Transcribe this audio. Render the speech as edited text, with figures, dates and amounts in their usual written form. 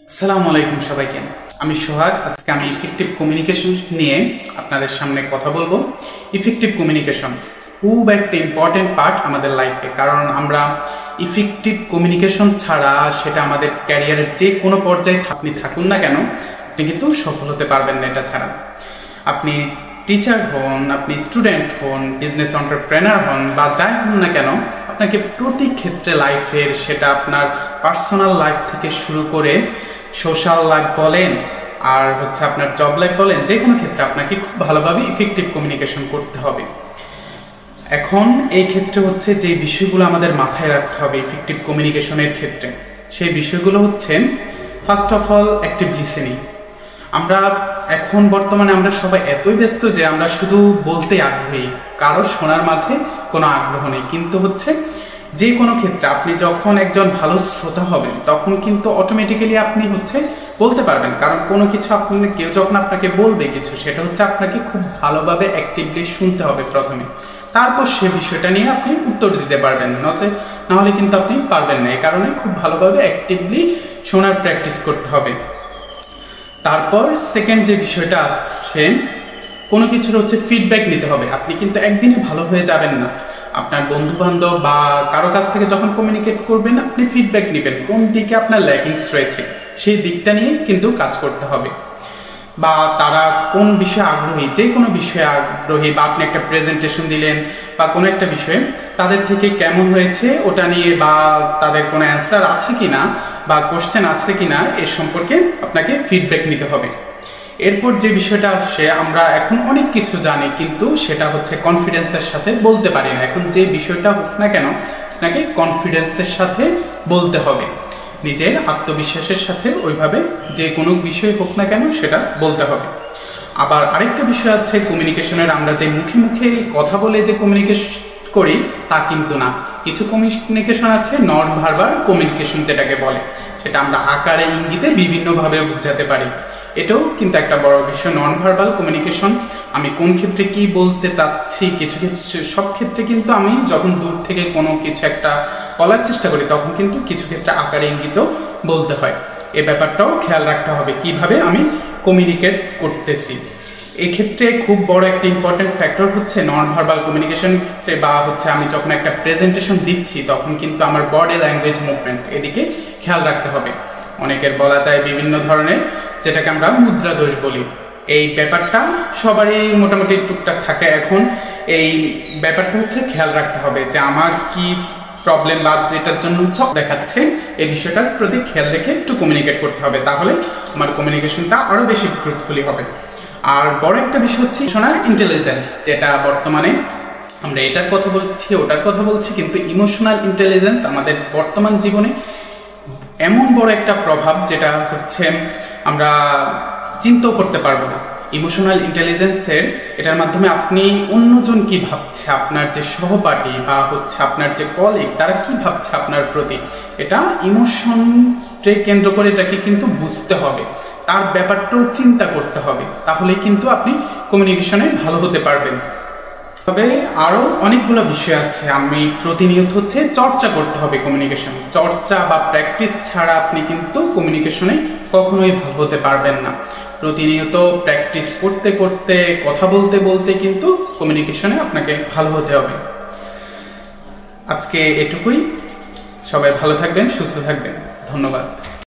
আসসালামু আলাইকুম সবাইকে। আমি সোহাগ। আজকে আমি ইফেক্টিভ কমিউনিকেশন নিয়ে আপনাদের সামনে কথা বলবো। ইফেক্টিভ কমিউনিকেশন খুব একটা ইম্পর্টেন্ট পার্ট আমাদের লাইফে, কারণ আমরা ইফেক্টিভ কমিউনিকেশন ছাড়া সেটা আমাদের ক্যারিয়ারের যে কোনো পর্যায়ে আপনি থাকুন না কেন, আপনি কিন্তু সফল হতে পারবেন না এটা ছাড়া। আপনি টিচার হন, আপনি স্টুডেন্ট হন, বিজনেস এন্টারপ্রেনার হন বা যাই হন না কেন, আপনাকে প্রতি ক্ষেত্রে লাইফের, সেটা আপনার পার্সোনাল লাইফ থেকে শুরু করে সোশ্যাল লাইফ বলেন আর আপনার জব লাইফ বলেন, যে কোনো ক্ষেত্রে আপনাকে খুব ভালোভাবে ইফেক্টিভ কমিউনিকেশন করতে হবে। এখন এই ক্ষেত্রে যে বিষয়গুলো আমাদের মাথায় রাখতে হবে ইফেক্টিভ কমিউনিকেশনের ক্ষেত্রে, সেই বিষয়গুলো first of all active listening. আমরা এখন বর্তমানে আমরা সবাই এতই ব্যস্ত যে আমরা শুধু বলতে আগ্রহী, কারো শোনার মাঝে কোনো আগ্রহ নেই। কিন্তু যে কোনো ক্ষেত্রে আপনি যখন একজন ভালো শ্রোতা হবেন তখন কিন্তু অটোমেটিক্যালি আপনি বলতে পারবেন, কারণ কোনো কিছু কেউ যখন আপনাকে বলবে কিছু, সেটা আপনাকে খুব ভালোভাবে অ্যাক্টিভলি শুনতে হবে প্রথমে, তারপর সে বিষয়টা নিয়ে আপনি উত্তর দিতে পারবেন। নাহলে কিন্তু আপনি পারবেন না। এই কারণে খুব ভালোভাবে অ্যাক্টিভলি শোনার প্র্যাকটিস করতে হবে। তারপর সেকেন্ড যে বিষয়টা আছে, কোনো কিছুর ফিডব্যাক নিতে হবে। আপনি কিন্তু একদিনে ভালো হয়ে যাবেন না। আপনার বন্ধু বান্ধব বা কারো কাছ থেকে যখন কমিউনিকেট করবেন, আপনি ফিডব্যাক নেবেন কোন দিকে আপনার ল্যাকিংস রয়েছে, সেই দিকটা নিয়ে কিন্তু কাজ করতে হবে। বা তারা কোন বিষয়ে আগ্রহী, যে কোনো বিষয়ে আগ্রহী, বা আপনি একটা প্রেজেন্টেশন দিলেন বা কোনো একটা বিষয়ে, তাদের থেকে কেমন হয়েছে ওটা নিয়ে, বা তাদের কোনো অ্যান্সার আছে কিনা বা কোশ্চেন আছে কিনা, এ সম্পর্কে আপনাকে ফিডব্যাক নিতে হবে। এরপর যে বিষয়টা আসছে, আমরা এখন অনেক কিছু জানি কিন্তু সেটা কনফিডেন্সের সাথে বলতে পারি না। এখন যে বিষয়টা হোক না কেন, আপনাকে কনফিডেন্সের সাথে বলতে হবে, নিজের আত্মবিশ্বাসের সাথে ওইভাবে যে কোনো বিষয় হোক না কেন সেটা বলতে হবে। আবার আরেকটা বিষয় আছে কমিউনিকেশনের, আমরা যে মুখে মুখে কথা বলে যে কমিউনিকেশন করি তা কিন্তু না। কিছু কমিউনিকেশন আছে নন ভার্বাল কমিউনিকেশন যেটাকে বলে, সেটা আমরা আকারে ইঙ্গিতে বিভিন্নভাবে বোঝাতে পারি। এটাও কিন্তু একটা বড় বিষয়। নন ভার্বাল কমিউনিকেশন, আমি কোন ক্ষেত্রে কি বলতে চাচ্ছি, কিছু কিছু সব ক্ষেত্রে কিন্তু আমি যখন দূর থেকে কোনো কিছু একটা বলার চেষ্টা করি, তখন কিন্তু কিছু ক্ষেত্রে আকারে ইঙ্গিতও বলতে হয়। এই ব্যাপারটাও খেয়াল রাখতে হবে কিভাবে আমি কমিউনিকেট করতেছি। এক্ষেত্রে খুব বড় একটা important factor non verbal communication ক্ষেত্রে, বা আমি যখন একটা প্রেজেন্টেশন দিচ্ছি তখন কিন্তু আমার বডি ল্যাঙ্গুয়েজ মুভমেন্ট, এদিকে খেয়াল রাখতে হবে। অনেকের বলা যায় বিভিন্ন ধরনের, যেটাকে আমরা মুদ্রা দোষ বলি। এই ব্যাপারটা সবারই মোটামুটি টুকটাক থাকে। এখন এই ব্যাপারটা খেয়াল রাখতে হবে যে আমার কি প্রবলেম বা যেটার জন্য দেখাচ্ছে, এই বিষয়টার প্রতি খেয়াল রেখে একটু কমিউনিকেট করতে হবে, তাহলে আমার কমিউনিকেশনটা আরও বেশি ফ্রুটফুলি হবে। আর বড় একটা বিষয় ইমোশনাল ইন্টেলিজেন্স, যেটা বর্তমানে আমরা এটার কথা বলছি ওটার কথা বলছি, কিন্তু ইমোশনাল ইন্টেলিজেন্স আমাদের বর্তমান জীবনে এমন বড় একটা প্রভাব, যেটা আমরা চিন্তাও করতে পারবো না। ইমোশনাল ইন্টেলিজেন্সের এটার মাধ্যমে আপনি অন্যজন কি ভাবছে, আপনার যে সহপাঠী বা আপনার যে কলিগ, তারা কি ভাবছে আপনার প্রতি, এটা ইমোশনকে কেন্দ্র করে এটাকে কিন্তু বুঝতে হবে, তার ব্যাপারটাও চিন্তা করতে হবে, তাহলেই কিন্তু আপনি কমিউনিকেশনে ভালো হতে পারবেন। তবে আরও অনেকগুলো বিষয় আছে, আমি প্রতিনিয়ত চর্চা করতে হবে কমিউনিকেশন। চর্চা বা প্র্যাকটিস ছাড়া আপনি কিন্তু কমিউনিকেশনে কখনোই ভালো হতে পারবেন না। প্রতিনিয়ত প্র্যাকটিস করতে করতে, কথা বলতে বলতে কিন্তু কমিউনিকেশনে আপনাকে ভালো হতে হবে। আজকে এটুকুই। সবাই ভালো থাকবেন, সুস্থ থাকবেন। ধন্যবাদ।